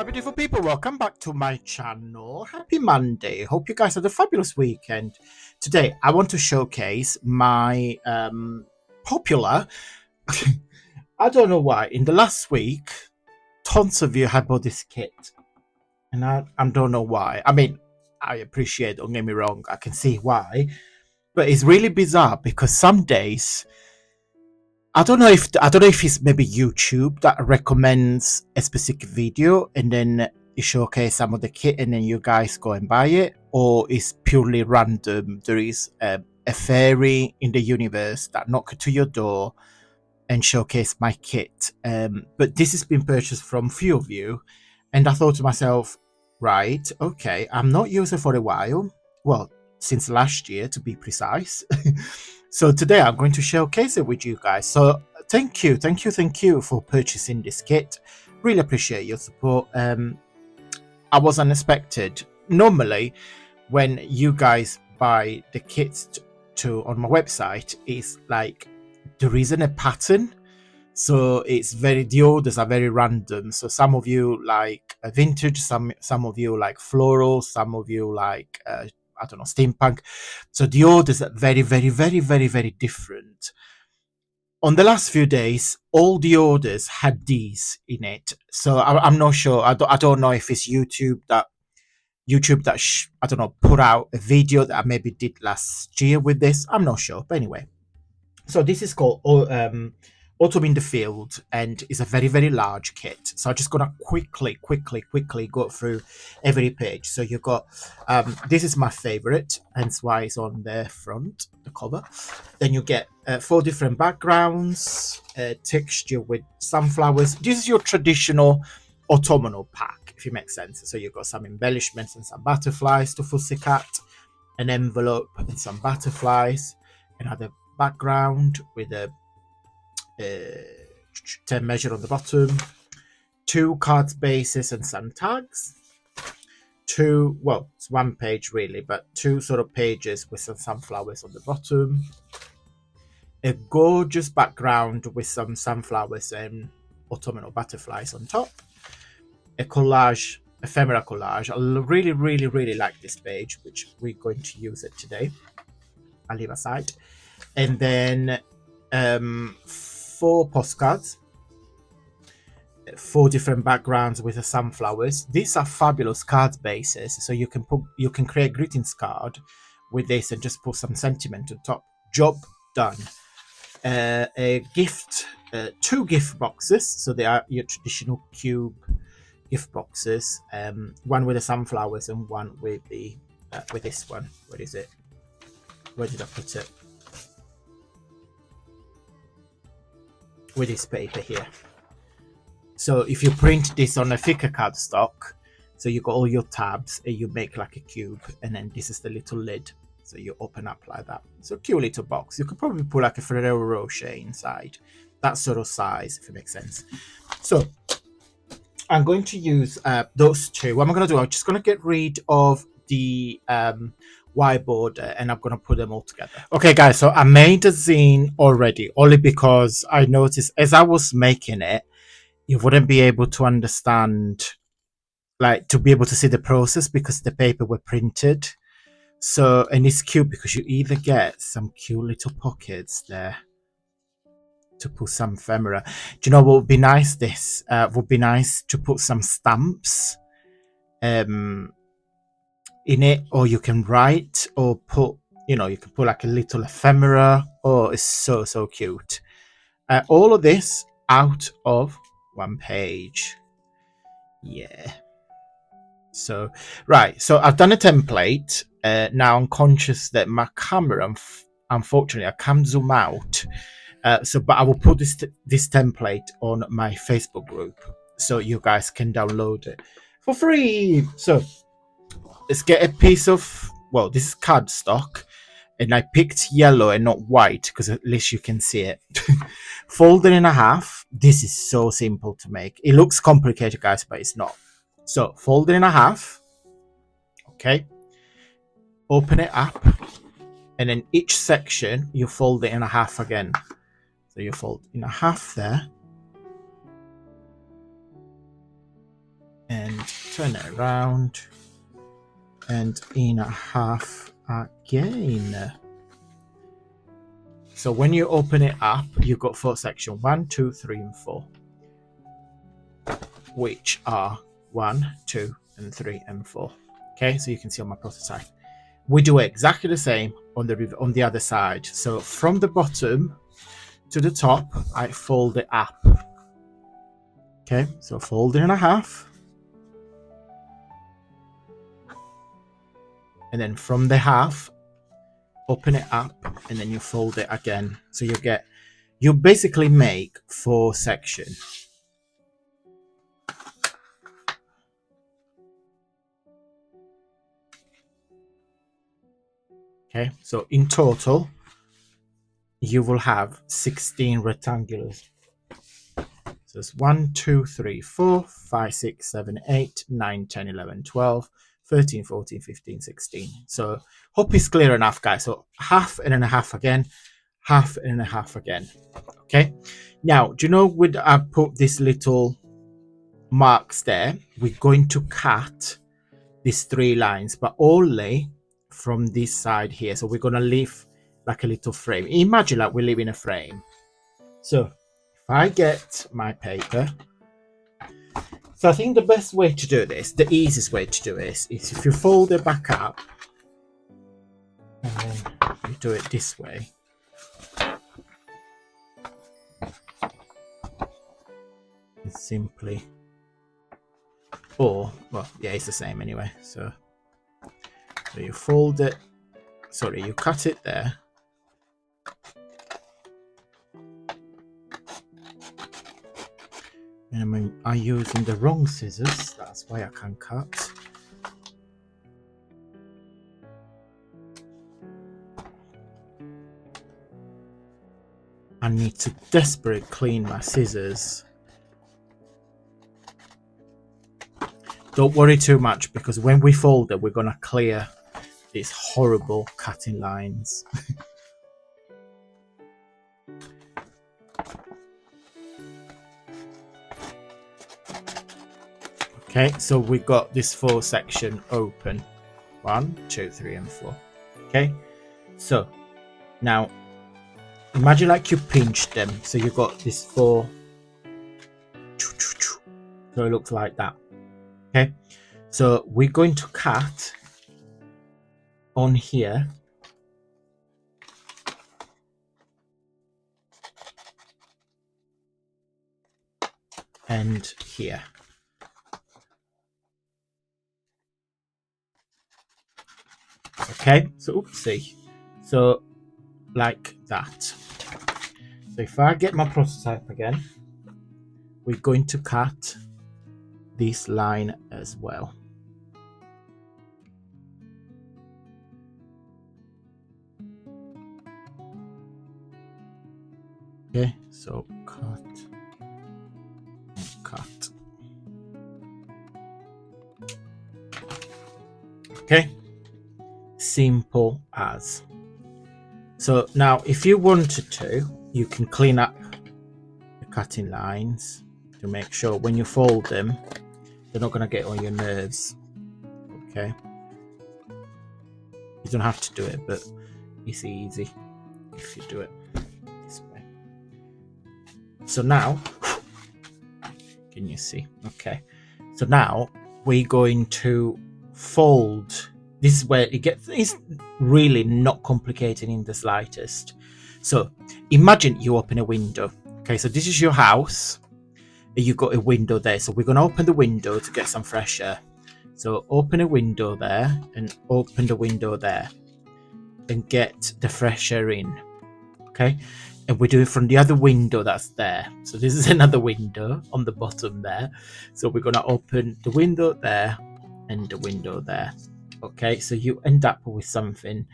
beautiful people, welcome back to my channel. Happy Monday. Hope you guys had a fabulous weekend. Today I want to showcase my popular I don't know why in the last week tons of you had bought this kit, and I don't know why. I mean, I appreciate, don't get me wrong, I can see why, but it's really bizarre because some days I don't know if it's maybe YouTube that recommends a specific video and then it showcase some of the kit and then you guys go and buy it, or it's purely random. There is a fairy in the universe that knock to your door and showcase my kit. But this has been purchased from few of you, and I thought to myself, right, okay, I'm not using it for a while. Well, since last year to be precise. So today I'm going to showcase it with you guys. So thank you for purchasing this kit. Really appreciate your support. I was unexpected. Normally when you guys buy the kits on my website, it's like there isn't a pattern. So it's the orders are very random. So some of you like vintage, some of you like floral, some of you like I don't know, steampunk. So the orders are very different. On the last few days, all the orders had these in it. So I'm not sure. I don't know if it's YouTube that I don't know, put out a video that I maybe did last year with this. I'm not sure. But anyway, so this is called Autumn in the Field, and it's a very large kit. So I'm just gonna quickly go through every page. So you got this is my favorite, hence why it's on the front, the cover. Then you get 4 different backgrounds, texture with sunflowers. This is your traditional autumnal pack, if it makes sense. So you've got some embellishments and some butterflies to Pussycat, an envelope and some butterflies, another background with a 10 measure on the bottom, 2 card bases and some tags, 2, well, it's 1 page really, but 2 sort of pages with some sunflowers on the bottom, a gorgeous background with some sunflowers and autumnal butterflies on top, a collage, ephemera collage. I really like this page, which we're going to use it today. I'll leave aside. And then 4 postcards, 4 different backgrounds with the sunflowers. These are fabulous card bases, so you can create greetings card with this and just put some sentiment on top. Job done. A gift, 2 gift boxes, so they are your traditional cube gift boxes. One with the sunflowers and one with the with this one. What is it? Where did I put it? With this paper here. So if you print this on a thicker cardstock, so you got all your tabs and you make like a cube, and then this is the little lid, so you open up like that. So cute little box. You could probably put like a Ferrero Rocher inside, that sort of size, if it makes sense. So I'm going to use those 2. What am I going to do? I'm just going to get rid of the whiteboard and I'm going to put them all together. Okay guys, so I made a zine already, only because I noticed as I was making it, you wouldn't be able to understand, like to be able to see the process because the paper were printed. So, and it's cute because you either get some cute little pockets there to put some ephemera. Do you know what would be nice? This would be nice to put some stamps in it, or you can write or put, you know, you can put like a little ephemera. Oh, it's so cute. All of this out of 1 page. Yeah. So right, so I've done a template. Now I'm conscious that my camera, unfortunately, I can't zoom out. But I will put this template on my Facebook group so you guys can download it for free. So let's get a piece of, well, this is cardstock, and I picked yellow and not white because at least you can see it. Fold it in half. This is so simple to make. It looks complicated, guys, but it's not. So fold it in half. Okay. Open it up, and then each section you fold it in half again. So you fold in half there. and turn it around and in half again. So when you open it up, you've got 4 sections, 1, 2, 3, and 4, which are 1, 2, and 3, and 4. Okay, so you can see on my prototype. We do exactly the same on the other side. So from the bottom to the top, I fold it up. Okay, so fold it in half. And then from the half, open it up, and then you fold it again. So you basically make 4 sections. Okay, so in total, you will have 16 rectangulars. So it's 1, 2, 3, 4, 5, 6, 7, 8, 9, 10, 11, 12, 13, 14, 15, 16. So hope it's clear enough, guys. So half and a half again, half and a half again. Okay. Now, do you know with I put this little marks there, we're going to cut these 3 lines, but only from this side here. So we're going to leave like a little frame. Imagine like we live in a frame. So if I get my paper, so I think the best way to do this, the easiest way to do this, is if you fold it back up and then you do it this way. It's simply, or well, yeah, it's the same anyway. So you fold it, sorry, you cut it there. And I'm using the wrong scissors, that's why I can't cut. I need to desperately clean my scissors. Don't worry too much, because when we fold it, we're going to clear these horrible cutting lines. Okay, so we got this 4 section open. 1, 2, 3, and 4. Okay, so now imagine like you pinched them, so you got this 4. So it looks like that. Okay, so we're going to cut on here. And here. Okay, so oopsie. So like that. So if I get my prototype again, we're going to cut this line as well. Okay, so cut. Okay, simple as. So now if you wanted to, you can clean up the cutting lines to make sure when you fold them, they're not going to get on your nerves. Okay, you don't have to do it, but it's easy if you do it this way. So now, can you see? Okay, so now we're going to fold. This is where it's really not complicated in the slightest. So imagine you open a window. Okay, so this is your house. You've got a window there. So we're going to open the window to get some fresh air. So open a window there and open the window there and get the fresh air in. Okay, and we do it from the other window that's there. So this is another window on the bottom there. So we're going to open the window there and the window there. Okay, so you end up with something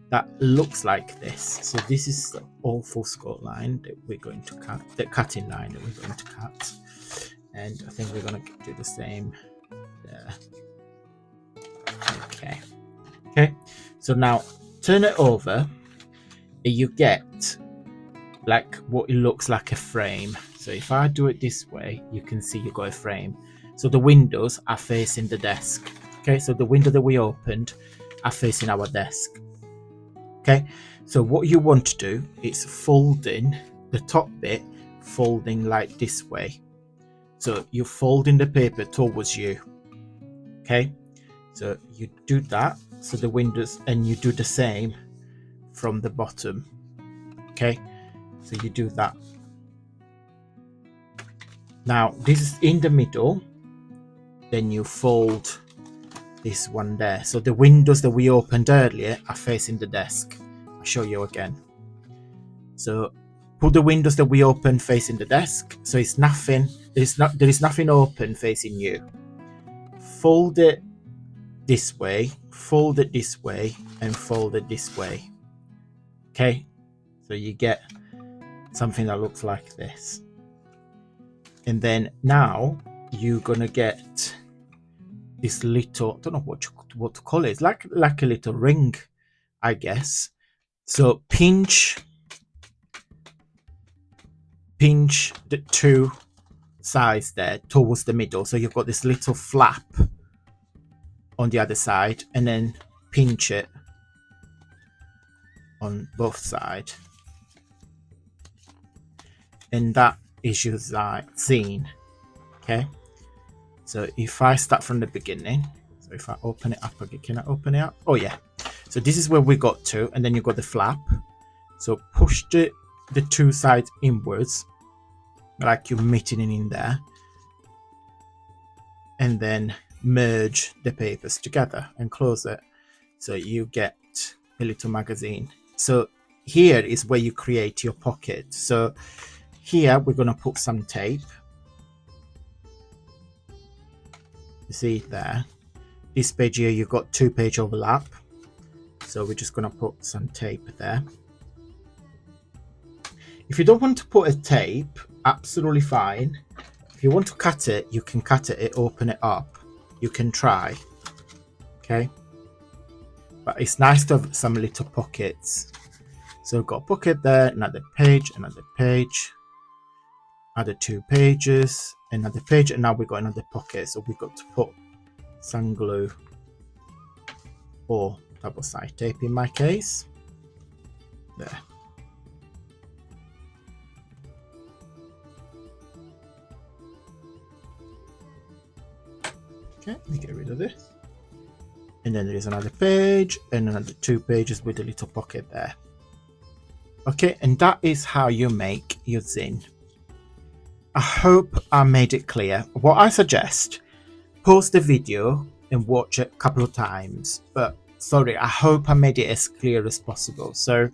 that looks like this. So this is the awful score line that we're going to cut, the cutting line that we're going to cut. And I think we're going to do the same there. Okay, so now turn it over and you get like what it looks like a frame. So if I do it this way, you can see you got a frame. So the windows are facing the desk. Okay, so the window that we opened are facing our desk. Okay, so what you want to do is folding the top bit, folding like this way. So you're folding the paper towards you. Okay, so you do that. So the windows, and you do the same from the bottom. Okay, so you do that. Now this is in the middle. Then you fold this one there. So the windows that we opened earlier are facing the desk. I'll show you again. So put the windows that we opened facing the desk. So it's nothing. There is nothing open facing you. Fold it this way. Fold it this way, and fold it this way. Okay. So you get something that looks like this. And then now you're gonna get this little, I don't know what to call it. It's like a little ring, I guess. So pinch the two sides there towards the middle. So you've got this little flap on the other side, and then pinch it on both sides. And that is your zine. Okay. So if I start from the beginning, so if I open it up again, can I open it up? Oh yeah. So this is where we got to, and then you got the flap. So push the two sides inwards, like you're meeting it in there, and then merge the papers together and close it. So you get a little magazine. So here is where you create your pocket. So here we're gonna put some tape. You see there, this page here you've got 2-page overlap, so we're just going to put some tape there. If you don't want to put a tape, absolutely fine. If you want to cut it, you can cut it, open it up, you can try. Okay, but it's nice to have some little pockets. So we've got a pocket there, another page, another 2 pages, another page, and now we've got another pocket. So we've got to put some glue or double-sided tape in my case. There. Okay, let me get rid of this. And then there is another page and another 2 pages with a little pocket there. Okay, and that is how you make your zine. I hope I made it clear. What I suggest, pause the video and watch it a couple of times. But sorry, I hope I made it as clear as possible. So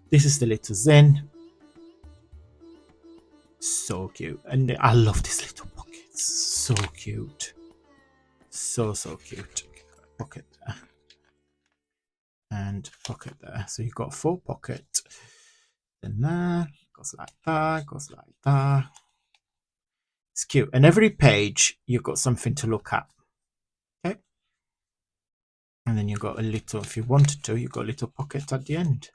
this is the little zine. So cute. And I love this little pocket. So cute. So cute. Pocket there. And pocket there. So you've got 4 pockets. Then there. Goes like that. Goes like that. It's cute. And every page, you've got something to look at. Okay. And then you've got a little, if you wanted to, you've got a little pocket at the end.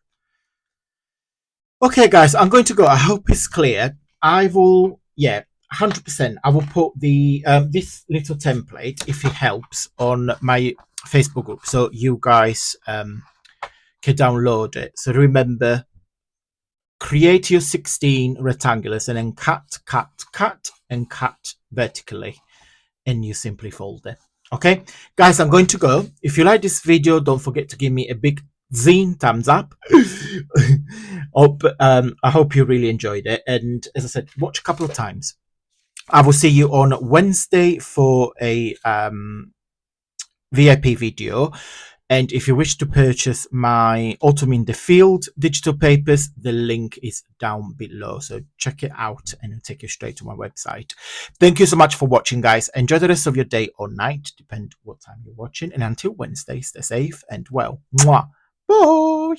Okay, guys, I'm going to go. I hope it's clear. I will, 100%. I will put the this little template, if it helps, on my Facebook group, so you guys can download it. So remember, create your 16 rectangulars and then cut, and cut vertically, and you simply fold it. Okay, guys, I'm going to go. If you like this video, don't forget to give me a big zine thumbs up. I hope you really enjoyed it, and as I said, watch a couple of times. I will see you on Wednesday for a VIP video. And if you wish to purchase my Autumn in the Field digital papers, the link is down below. So check it out and it'll take you straight to my website. Thank you so much for watching, guys. Enjoy the rest of your day or night, depend what time you're watching. And until Wednesday, stay safe and well. Mwah. Bye.